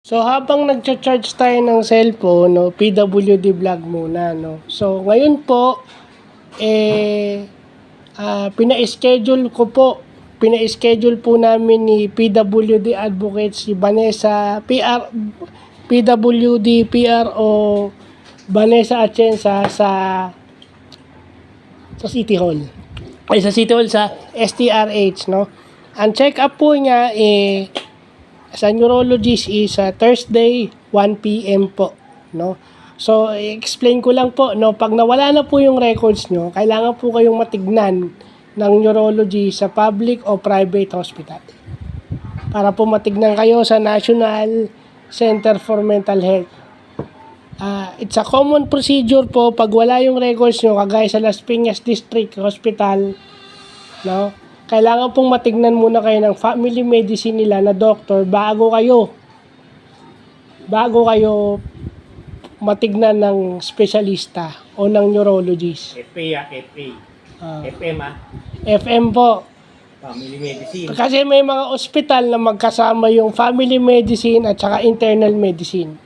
So, habang nagcha-charge tayo ng cellphone, no, PWD vlog muna, no. So, ngayon po, pina-schedule po namin ni PWD Advocate si Vanessa PWD PRO Vanessa Atienza sa City Hall. Sa City Hall sa STRH, no. Ang check-up po niya sa neurologist is Thursday 1 PM po, no. So explain ko lang po, no, pag nawala na po yung records nyo, kailangan po kayong matignan ng neurology sa public o private hospital. Para po matignan kayo sa National Center for Mental Health. It's a common procedure po pag wala yung records nyo, kagaya sa Las Piñas District Hospital, no. Kailangan pong matignan muna kayo ng family medicine nila na doctor bago kayo matignan ng specialista o ng neurologist. FM FM po. Family medicine. Kasi may mga ospital na magkasama yung family medicine at saka internal medicine.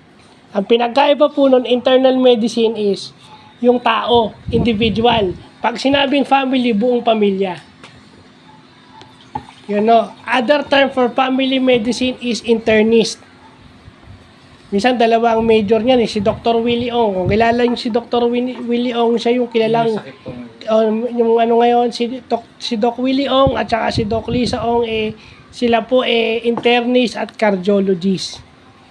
Ang pinagkaiba po nun, internal medicine is yung tao, individual. Pag sinabing family, buong pamilya. You know, other term for family medicine is internist. Minsan dalawa ang major niyan, si Dr. Willie Ong. Kung kilala yung si Dr. Willie Ong, siya yung kilalang yung ano ngayon, si Doc Willie Ong at saka si Doc Lisa Ong, sila po internist at cardiologist.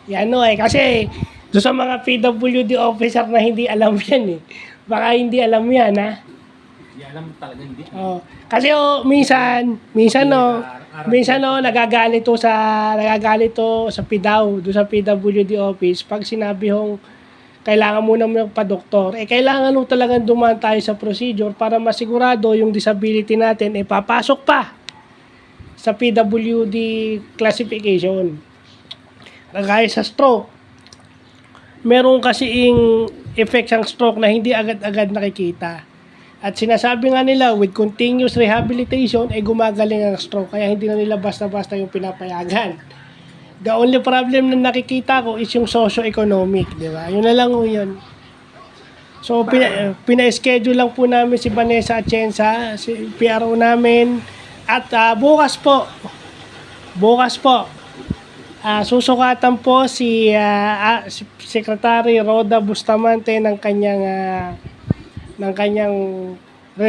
Yan kasi doon sa mga PWD officer na hindi alam yan Baka hindi alam yan Hindi alam talaga, hindi. Kasi minsan nagagalit sa PDAW, doon sa PWD office pag sinabi kailangan muna magpa-doktor. Kailangan talagang dumaan tayo sa procedure para masigurado yung disability natin papasok pa sa PWD classification. Kagaya sa stroke, meron kasing effects ang stroke na hindi agad-agad nakikita. At sinasabi nga nila, with continuous rehabilitation, gumagaling ang stroke. Kaya hindi na nila basta-basta yung pinapayagan. The only problem na nakikita ko is yung socio-economic, di ba? Yun na lang yun. So, pina-schedule lang po namin si Vanessa Atienza, si PRO namin. At bukas po, susukatan po si Secretary Roda Bustamante ng kanyang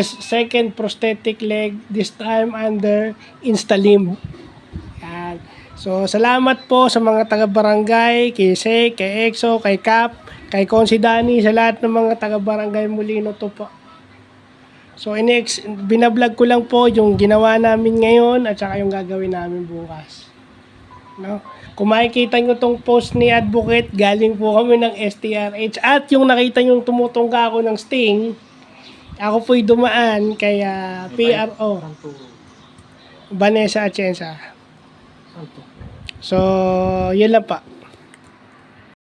second prosthetic leg, this time under Instalim. Yan. So, salamat po sa mga taga-barangay, kay Sek, kay Exo, kay Cap, kay Consi Dani, sa lahat ng mga taga-barangay Molino to po. So, binablog ko lang po yung ginawa namin ngayon at saka yung gagawin namin bukas. No? Kung makikita nyo tong post ni Advocate, galing po kami ng STRH. At yung nakita nyo tumutungga ako ng Sting, ako po'y dumaan kay PRO Vanessa Atienza. So, yun lang pa.